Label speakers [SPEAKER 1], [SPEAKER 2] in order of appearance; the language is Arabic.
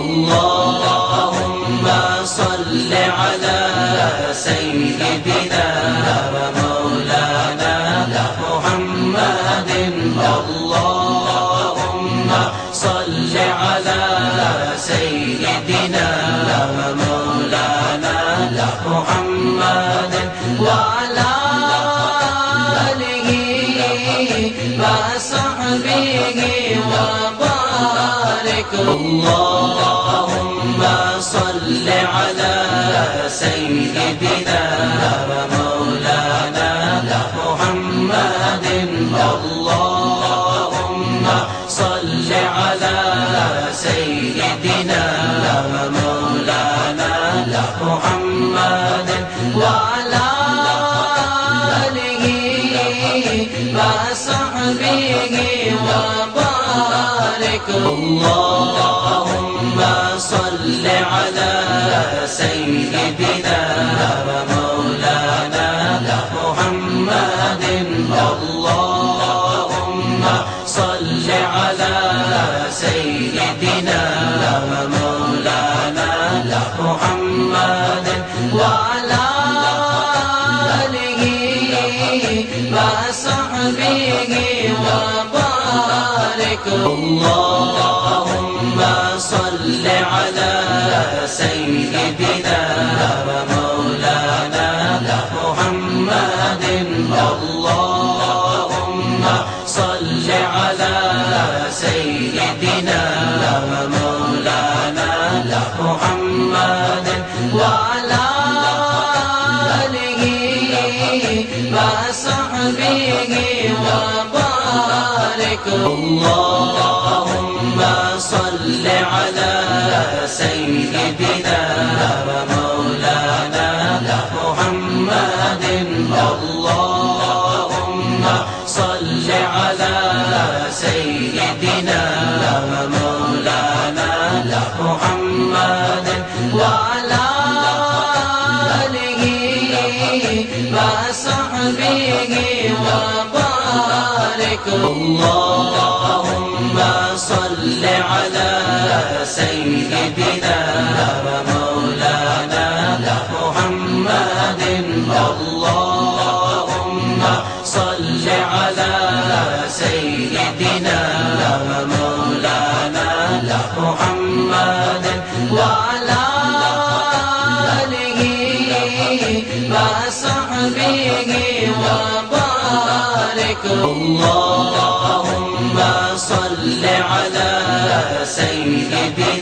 [SPEAKER 1] اللهم صل على سيدنا ومولانا محمد. اللهم صل على سيدنا ومولانا محمد وعلى آله وصحبه وبارك. اللهم صل على سيدنا ومولانا محمد. اللهم صل على سيدنا ومولانا محمد وعلى آله وصحبه وبارك. اللهم صل على سيدنا ومولانا محمد. اللهم صل على سيدنا ومولانا محمد وعلى آله وصحبه وبارك. اللهم صل على سيدنا ومولانا محمد. اللهم صل على سيدنا ومولانا محمد وعلى آله وصحبه وبارك. اللهم صل على سيدنا ومولانا محمد. اللهم صل على سيدنا ومولانا محمد وعلى آله وصحبه وبارك. اللهم صل على سيدنا ومولانا محمد. اللهم صل على سيدنا ومولانا محمد وعلى آله وصحبه وبارك. اللهم صل على سيدنا